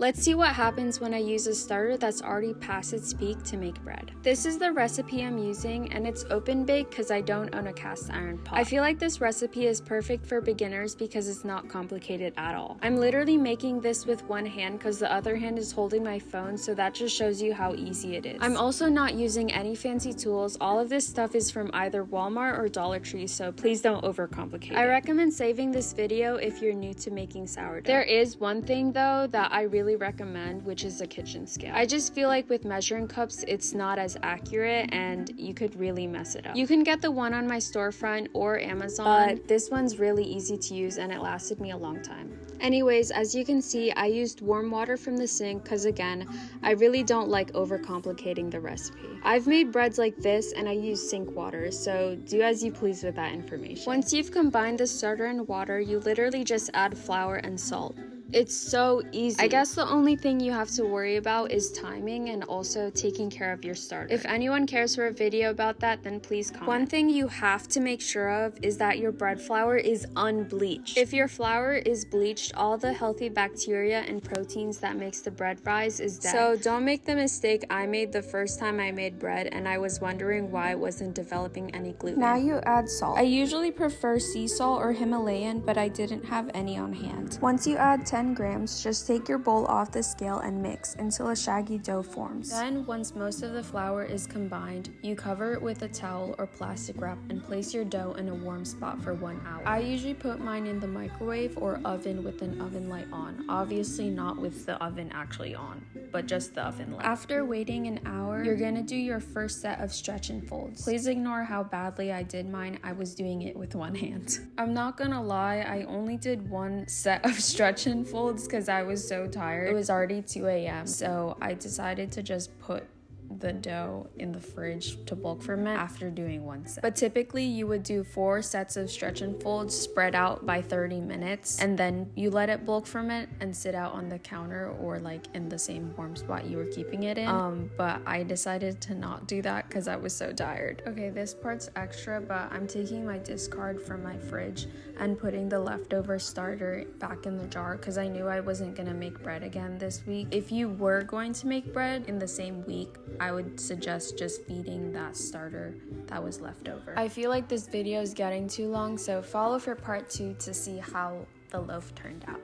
Let's see what happens when I use a starter that's already past its peak to make bread. This is the recipe I'm using, and it's open bake because I don't own a cast iron pot. I feel like this recipe is perfect for beginners because it's not complicated at all. I'm literally making this with one hand because the other hand is holding my phone, so that just shows you how easy it is. I'm also not using any fancy tools. All of this stuff is from either Walmart or Dollar Tree, so please don't overcomplicate it. I recommend saving this video if you're new to making sourdough. There is one thing though that I really recommend, which is a kitchen scale. I just feel like with measuring cups it's not as accurate and you could really mess it up. You can get the one on my storefront or Amazon, but this one's really easy to use and it lasted me a long time. Anyways, as you can see, I used warm water from the sink because again, I really don't like overcomplicating the recipe. I've made breads like this and I use sink water, so do as you please with that information. Once you've combined the starter and water, you literally just add flour and salt. It's so easy. I guess the only thing you have to worry about is timing and also taking care of your starter. If anyone cares for a video about that, then please comment. One thing you have to make sure of is that your bread flour is unbleached. If your flour is bleached, all the healthy bacteria and proteins that makes the bread rise is dead. So don't make the mistake I made the first time I made bread and I was wondering why it wasn't developing any gluten. Now you add salt. I usually prefer sea salt or Himalayan, but I didn't have any on hand. Once you add 10 grams, just take your bowl off the scale and mix until a shaggy dough forms. Then, once most of the flour is combined, you cover it with a towel or plastic wrap and place your dough in a warm spot for 1 hour. I usually put mine in the microwave or oven with an oven light on. Obviously not with the oven actually on, but just the oven light. After waiting an hour, you're gonna do your first set of stretch and folds. Please ignore how badly I did mine. I was doing it with one hand. I'm not gonna lie, I only did one set of stretch and folds because I was so tired. It was already 2 a.m. so I decided to just put the dough in the fridge to bulk ferment after doing one set. But typically you would do 4 sets of stretch and folds spread out by 30 minutes and then you let it bulk ferment and sit out on the counter or like in the same warm spot you were keeping it in. But I decided to not do that because I was so tired. Okay, this part's extra, but I'm taking my discard from my fridge and putting the leftover starter back in the jar because I knew I wasn't gonna make bread again this week. If you were going to make bread in the same week, I would suggest just feeding that starter that was left over. I feel like this video is getting too long, so follow for part 2 to see how the loaf turned out.